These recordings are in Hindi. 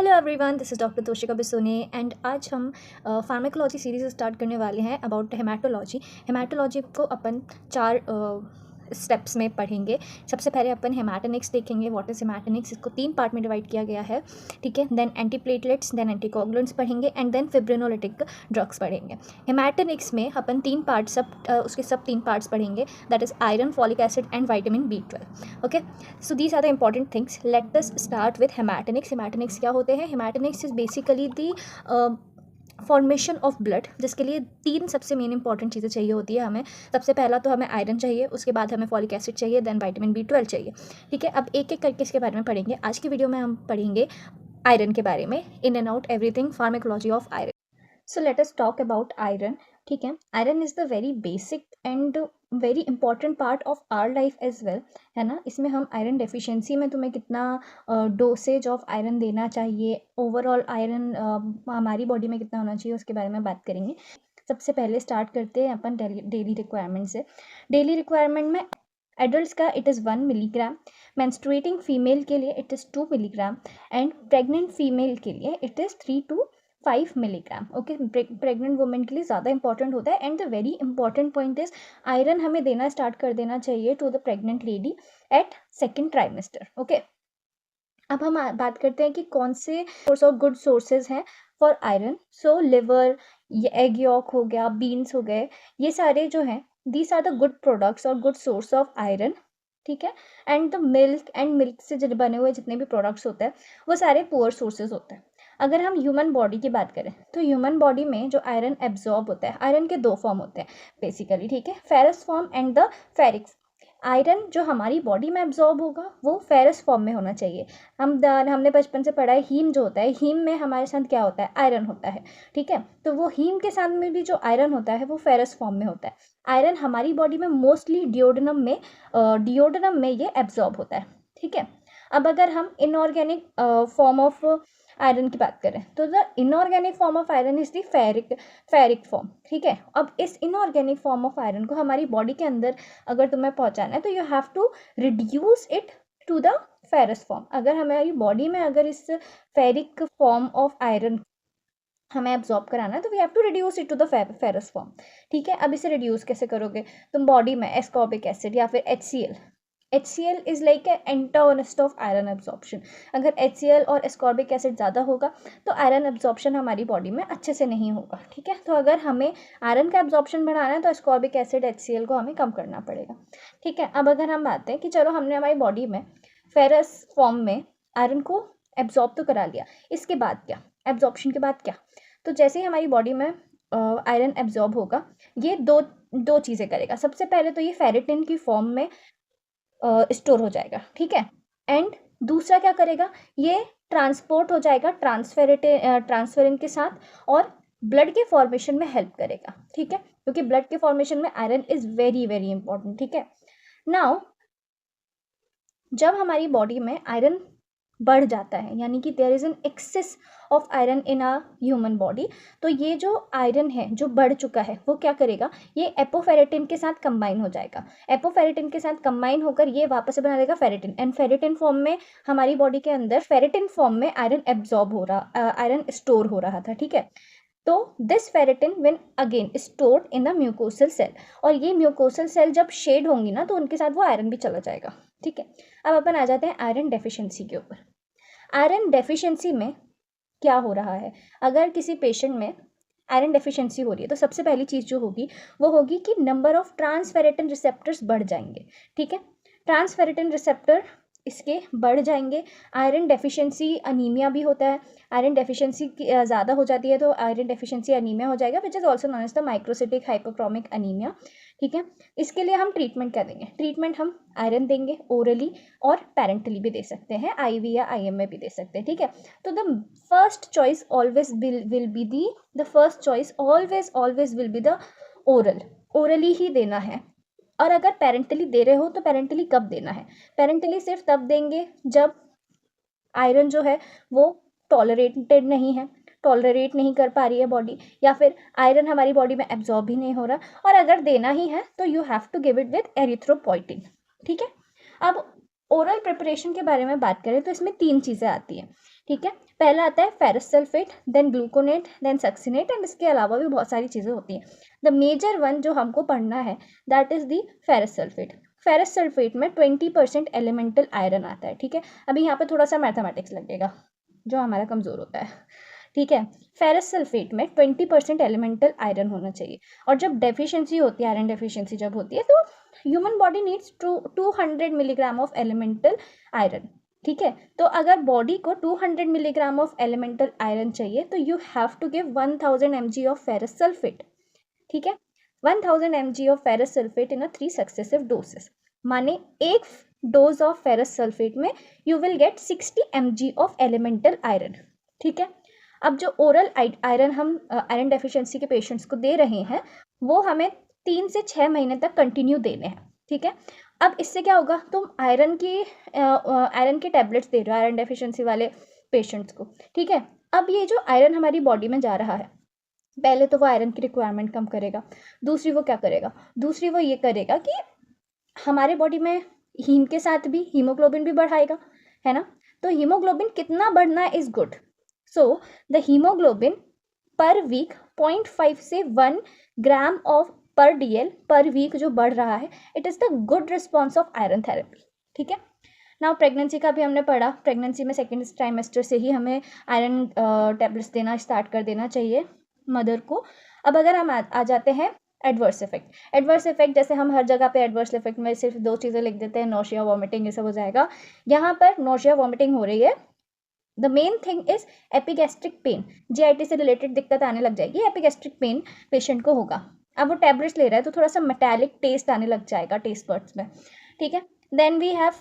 Hello everyone, this is doctor Toshika Bisone and आज हम फार्माकोलॉजी सीरीज़ स्टार्ट करने वाले हैं अबाउट हेमाटोलॉजी। हेमाटोलॉजी को अपन 4 स्टेप्स में पढ़ेंगे। सबसे पहले अपन हेमाटोनिक्स देखेंगे। व्हाट इज़ हेमाटोनिक्स, इसको 3 पार्ट में डिवाइड किया गया है, ठीक है। देन एंटीप्लेटलेट्स, देन एंटीकोगुलेंट्स पढ़ेंगे एंड देन फिब्रिनोलिटिक ड्रग्स पढ़ेंगे। हेमाटोनिक्स में अपन 3 पार्ट उसके सब 3 पार्ट्स पढ़ेंगे, that is iron, folic acid and vitamin B12। Okay, so these are the important things. Let us start with haematinics. Haematinics क्या होते हैं? Haematinics is basically the formation of blood, जिसके लिए 3 सबसे मेन इंपॉर्टेंट चीज़ें चाहिए होती है हमें। सबसे पहला तो हमें आयरन चाहिए, उसके बाद हमें फॉलिक एसिड चाहिए, देन विटामिन B12 चाहिए, ठीक है। अब एक एक करके इसके बारे में पढ़ेंगे। आज की वीडियो में हम पढ़ेंगे आयरन के बारे में, in and out everything, pharmacology of iron. So let us talk about iron, ठीक है। Iron is the very basic and very important part of our life as well, है ना। इसमें हम आयरन डेफिशिएंसी में तुम्हें कितना डोसेज ऑफ आयरन देना चाहिए, ओवरऑल आयरन हमारी बॉडी में कितना होना चाहिए, उसके बारे में बात करेंगे। सबसे पहले स्टार्ट करते हैं अपन डेली रिक्वायरमेंट से। डेली रिक्वायरमेंट में एडल्ट्स का it is 1 milligram, menstruating female के लिए it is 2 milligram and pregnant female के लिए it is 3 to 5 milligram. Okay, pregnant women के लिए ज़्यादा इंपॉर्टेंट होता है। And the very important point is iron हमें देना स्टार्ट कर देना चाहिए to the pregnant lady at 2nd trimester. Okay, अब हम बात करते हैं कि कौन से सोर्स ऑफ गुड सोर्सेज हैं for iron. So liver, egg yolk हो गया, बीन्स हो गए, ये सारे जो हैं these are the good products और गुड सोर्स ऑफ आयरन, ठीक है। एंड द मिल्क से जो बने हुए जितने भी प्रोडक्ट्स होते हैं वो सारे पुअर सोर्सेज होते हैं। अगर हम ह्यूमन बॉडी की बात करें तो ह्यूमन बॉडी में जो आयरन एब्जॉर्ब होता है, आयरन के 2 फॉर्म होते हैं बेसिकली, ठीक है, ferrous form and the ferric. Iron जो हमारी बॉडी में एब्जॉर्ब होगा वो फेरस फॉर्म में होना चाहिए। हमने बचपन से पढ़ा है, हीम जो होता है, हीम में हमारे साथ क्या होता है, आयरन होता है, ठीक है। तो वो हीम के साथ में भी जो आयरन होता है वो फेरस फॉर्म में होता है। आयरन हमारी बॉडी में मोस्टली डिओडनम में ये एब्जॉर्ब होता है, ठीक है। अब अगर हम इनऑर्गेनिक फॉर्म ऑफ आयरन की बात करें तो the inorganic form of iron is the ferric form, ठीक है। अब इस इनऑर्गेनिक फॉर्म ऑफ आयरन को हमारी बॉडी के अंदर अगर तुम्हें पहुंचाना है तो you have to reduce it to the ferrous form. अगर हमारी बॉडी में अगर इस फेरिक फॉर्म ऑफ आयरन हमें एब्जॉर्ब कराना है तो we have to reduce it to the ferrous form, ठीक है। अब इसे रिड्यूस कैसे करोगे तुम? बॉडी में एस्कॉर्बिक एसिड या फिर HCl is like antagonist of iron absorption. अगर HCl और एस्कॉर्बिक एसिड ज़्यादा होगा तो आयरन एब्जॉर्प्शन हमारी बॉडी में अच्छे से नहीं होगा, ठीक है। तो अगर हमें आयरन का एब्जॉर्प्शन बढ़ाना है तो एस्कॉर्बिक एसिड HCl को हमें कम करना पड़ेगा, ठीक है। अब अगर हम बात हैं कि चलो हमने हमारी बॉडी में फेरस फॉर्म में आयरन को एब्जॉर्ब तो करा लिया, इसके बाद क्या, एब्जॉर्प्शन के बाद क्या? तो जैसे ही हमारी बॉडी में आयरन एब्जॉर्ब होगा ये दो चीज़ें करेगा। सबसे पहले तो ये फेरेटिन की फॉर्म में स्टोर हो जाएगा, ठीक है। एंड दूसरा क्या करेगा, ये ट्रांसपोर्ट हो जाएगा ट्रांसफेरिन के साथ और ब्लड के फॉर्मेशन में हेल्प करेगा, ठीक है, क्योंकि ब्लड के फॉर्मेशन में iron is very very important, ठीक है। नाउ जब हमारी बॉडी में आयरन बढ़ जाता है, यानी कि there is an excess of iron in a human body, तो ये जो आयरन है जो बढ़ चुका है वो क्या करेगा, ये एपोफेरेटिन के साथ कंबाइन हो जाएगा। एपोफेरेटिन के साथ कंबाइन होकर ये वापस से बना देगा फेरेटिन, एंड फेरेटिन फॉर्म में हमारी बॉडी के अंदर फेरेटिन फॉर्म में आयरन एब्जॉर्ब हो रहा, आयरन स्टोर हो रहा था, ठीक है। तो this ferritin when again stored in the mucosal cell, और ये म्यूकोसल सेल जब शेड होंगी ना तो उनके साथ वो आयरन भी चला जाएगा, ठीक है। अब अपन आ जाते हैं आयरन डेफिशिएंसी के ऊपर। आयरन डेफिशिएंसी में क्या हो रहा है, अगर किसी पेशेंट में आयरन डेफिशिएंसी हो रही है तो सबसे पहली चीज़ जो होगी वो होगी कि नंबर ऑफ ट्रांसफेरेटिन रिसेप्टर्स बढ़ जाएंगे, ठीक है। ट्रांसफेरेटिन रिसेप्टर इसके बढ़ जाएंगे। आयरन डेफिशिएंसी अनीमिया भी होता है, आयरन डेफिशिएंसी ज़्यादा हो जाती है तो आयरन डेफिशिएंसी अनीमिया हो जाएगा, which is also known as the microcytic hypochromic anaemia, ठीक है। इसके लिए हम ट्रीटमेंट क्या देंगे? ट्रीटमेंट हम आयरन देंगे ओरली और पैरेंटली भी दे सकते हैं, IV या IM में भी दे सकते हैं, ठीक है। तो the first choice always will be the oral, orally ही देना है। और अगर पेरेंटली दे रहे हो तो पेरेंटली कब देना है? पेरेंटली सिर्फ तब देंगे जब आयरन जो है वो टॉलरेट नहीं कर पा रही है बॉडी, या फिर आयरन हमारी बॉडी में एब्जॉर्ब ही नहीं हो रहा, और अगर देना ही है तो you have to give it with erythropoietin, ठीक है। अब ओरल प्रिपरेशन के बारे में बात करें तो इसमें 3 चीज़ें आती हैं, ठीक है। पहला आता है ferrous sulphate, then gluconate, then succinate, and इसके अलावा भी बहुत सारी चीज़ें होती हैं। द मेजर वन जो हमको पढ़ना है that is the ferrous sulphate. Ferrous sulphate में 20% एलिमेंटल आयरन आता है। ठीक है, अभी यहाँ पे थोड़ा सा मैथमेटिक्स लगेगा जो हमारा कमज़ोर होता है। ठीक है, फेरस सल्फेट में 20% एलिमेंटल आयरन होना चाहिए, और जब डेफिशिएंसी होती है, आयरन डेफिशिएंसी जब होती है, तो human body needs 200 milligram of elemental iron. ठीक है, तो अगर बॉडी को 200 मिलीग्राम ऑफ एलिमेंटल आयरन चाहिए तो you have to give 1000 mg of ferrous sulphate. ठीक है, 1000 mg of ferrous sulphate in 3 successive doses, माने एक डोज ऑफ फेरस सल्फेट में you will get 60 mg of elemental iron. ठीक है, अब जो ओरल आयरन हम आयरन डेफिशिएंसी के पेशेंट्स को दे रहे हैं वो हमें 3 से 6 महीने तक कंटिन्यू देने हैं। ठीक है, अब इससे क्या होगा, तुम आयरन के टैबलेट्स दे रहे हो आयरन डेफिशिएंसी वाले पेशेंट्स को। ठीक है, अब ये जो आयरन हमारी बॉडी में जा रहा है, पहले तो वो आयरन की रिक्वायरमेंट कम करेगा, दूसरी वो क्या करेगा, दूसरी वो ये करेगा कि हमारे बॉडी में हीम के साथ भी हीमोग्लोबिन भी बढ़ाएगा, है ना। तो हीमोग्लोबिन कितना बढ़ना is good, so the haemoglobin per week 0.5 से 1 gram of per dL per week जो बढ़ रहा है, it is the good response of iron therapy. ठीक है, नाउ प्रेगनेंसी का भी हमने पढ़ा, प्रेगनेंसी में सेकेंड ट्राइमेस्टर से ही हमें आयरन टैबलेट्स देना स्टार्ट कर देना चाहिए मदर को। अब अगर हम आ जाते हैं एडवर्स इफेक्ट। एडवर्स इफेक्ट जैसे हम हर जगह पे एडवर्स इफेक्ट में सिर्फ 2 चीज़ें लिख देते हैं, नोशिया वॉमिटिंग, ये सब हो जाएगा। यहाँ पर नोशिया वॉमिटिंग हो रही है, the main thing is epigastric pain, GIT से रिलेटेड दिक्कत आने लग जाएगी, एपिगैस्ट्रिक पेन पेशेंट को होगा। अब वो टैबलेट्स ले रहा है तो थोड़ा सा मेटालिक टेस्ट आने लग जाएगा टेस्ट बड्स में। ठीक है, देन वी हैव,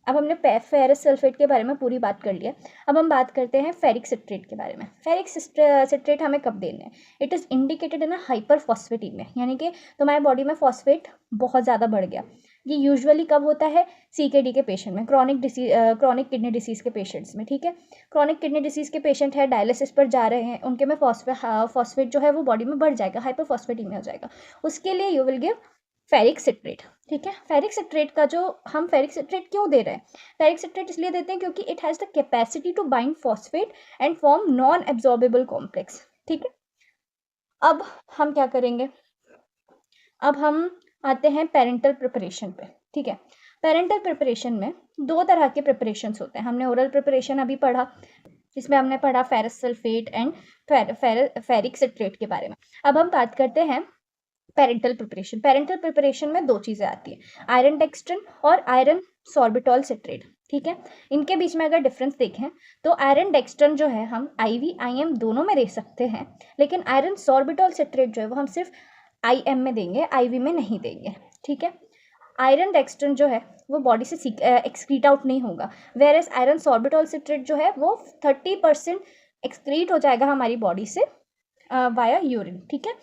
अब हमने फेरस सल्फेट के बारे में पूरी बात कर लिया, अब हम बात करते हैं फेरिक सिट्रेट के बारे में। फेरिक सिट्रेट हमें कब देना है, it is indicated in a hyperphosphataemia, यानी कि तुम्हारे बॉडी में फॉस्फेट बहुत ज़्यादा बढ़ गया। ये यूजुअली कब होता है, सीकेडी के पेशेंट में, क्रॉनिक किडनी डिसीज़ के पेशेंट्स में। ठीक है, क्रॉनिक किडनी डिसीज़ के पेशेंट है, डायलिसिस पर जा रहे हैं, उनके में फॉस्फेट जो है वो बॉडी में बढ़ जाएगा, हाइपर फॉस्फेटीमिया हो जाएगा, उसके लिए you will give ferric citrate. ठीक है, फेरिक सिट्रेट का जो हम फेरिक सिट्रेट क्यों दे रहे हैं, फेरिक सिट्रेट इसलिए देते हैं क्योंकि it has the capacity to bind phosphate and form non absorbable complex. ठीक है, अब हम क्या करेंगे, अब हम आते हैं पेरेंटल प्रिपरेशन पे। ठीक है, पेरेंटल प्रिपरेशन में 2 तरह के प्रिपरेशंस होते हैं। हमने ओरल प्रिपरेशन अभी पढ़ा, जिसमें हमने पढ़ा ferrous sulphate and ferric citrate के बारे में। अब हम बात करते हैं पेरेंटल प्रिपरेशन। पेरेंटल प्रिपरेशन में 2 चीज़ें आती हैं, आयरन डेक्स्ट्रिन और आयरन सॉर्बिटॉल सिट्रेट। ठीक है, इनके बीच में अगर डिफरेंस देखें तो आयरन डेक्स्ट्रिन जो है हम IV IM दोनों में दे सकते हैं, लेकिन आयरन सॉर्बिटॉल सिट्रेट जो है वो हम सिर्फ IM में देंगे, IV में नहीं देंगे। ठीक है, आयरन डेक्स्ट्रिन जो है वो बॉडी से एक्सक्रीट आउट नहीं होगा, whereas iron sorbitol citrate जो है वो 30% एक्सक्रीट हो जाएगा हमारी बॉडी से वाया यूरिन। ठीक है,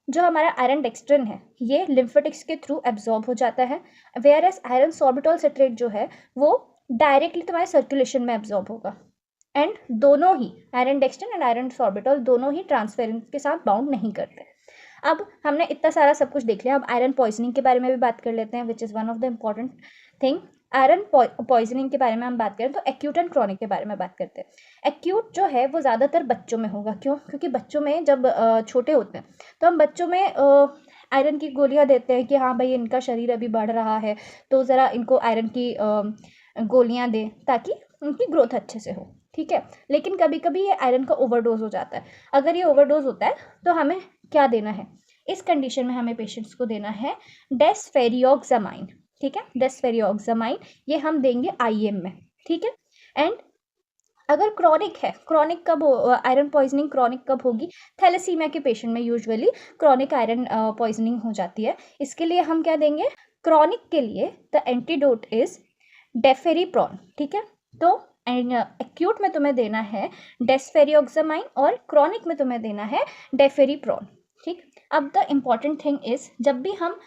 जो हमारा आयरन डेक्स्ट्रिन है ये लिम्फेटिक्स के थ्रू एब्जॉर्ब हो जाता है, whereas iron sorbitol citrate जो है वो डायरेक्टली तुम्हारे सर्कुलेशन में एब्जॉर्ब होगा। एंड दोनों ही iron dextrin and iron sorbitol दोनों ही ट्रांसफेरेंस के साथ बाउंड नहीं करते। अब हमने इतना सारा सब कुछ देख लिया, अब आयरन पॉइजनिंग के बारे में भी बात कर लेते हैं, which is one of the important thing. Iron poisoning के बारे में हम बात करें तो एक्यूट एंड क्रॉनिक के बारे में बात करते हैं। एक्यूट जो है वो ज़्यादातर बच्चों में होगा, क्यों, क्योंकि बच्चों में जब छोटे होते हैं तो हम बच्चों में आयरन की गोलियां देते हैं कि हाँ भाई इनका शरीर अभी बढ़ रहा है तो ज़रा इनको आयरन की गोलियां दें ताकि उनकी ग्रोथ अच्छे से हो। ठीक है, लेकिन कभी कभी ये आयरन का ओवरडोज हो जाता है। अगर ये ओवरडोज होता है तो हमें क्या देना है, इस कंडीशन में हमें पेशेंट्स को देना है डेस्फेरियोक्सामाइन। ठीक है, डेस्फेरियोक्सामाइन ये हम देंगे IM में। ठीक है, एंड अगर क्रॉनिक है, क्रॉनिक कब आयरन पॉइजनिंग क्रॉनिक कब होगी, थैलेसीमिया के पेशेंट में यूजुअली क्रॉनिक आयरन पॉइजनिंग हो जाती है। इसके लिए हम क्या देंगे, क्रॉनिक के लिए द एंटीडोट इज डेफेरिप्रॉन। ठीक है, तो एक्यूट में तुम्हें देना है डेस्फेरियोक्सामाइन और क्रॉनिक में तुम्हें देना है डेफेरिप्रॉन। ठीक, अब द इम्पॉर्टेंट थिंग इज जब भी हम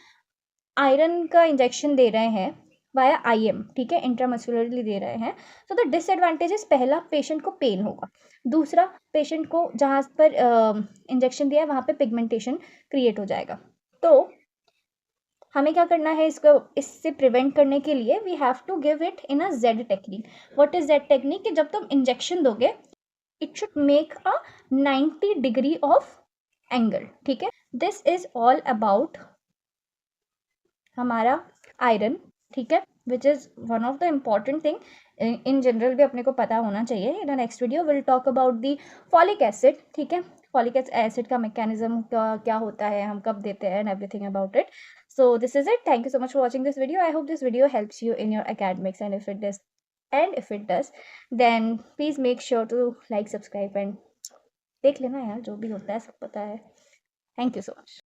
आयरन का इंजेक्शन दे रहे हैं वाया IM, ठीक है, इंट्रामस्कुलरली दे रहे हैं, तो द डिसएडवांटेजेस, पहला पेशेंट को पेन होगा, दूसरा पेशेंट को जहाँ पर इंजेक्शन दिया है वहाँ पे पिगमेंटेशन क्रिएट हो जाएगा। तो हमें क्या करना है, इसको इससे प्रिवेंट करने के लिए we have to give it in a Z technique. What is Z technique? कि जब तुम इंजेक्शन दोगे it should make a 90 degree of angle. ठीक है, दिस इज ऑल अबाउट हमारा आयरन. ठीक है, which is one of the important thing in general भी अपने को पता होना चाहिए. In next video will talk about the folic acid. ठीक है, फॉलिक एसिड का मैकेनिज्म क्या होता है, हम कब देते हैं, and everything about it. So this is it. Thank you so much for watching this video. I hope this video helps you in your academics, and if it does, then please make sure to like, subscribe and देख लेना यार, जो भी होता है सब पता है. Thank you so much.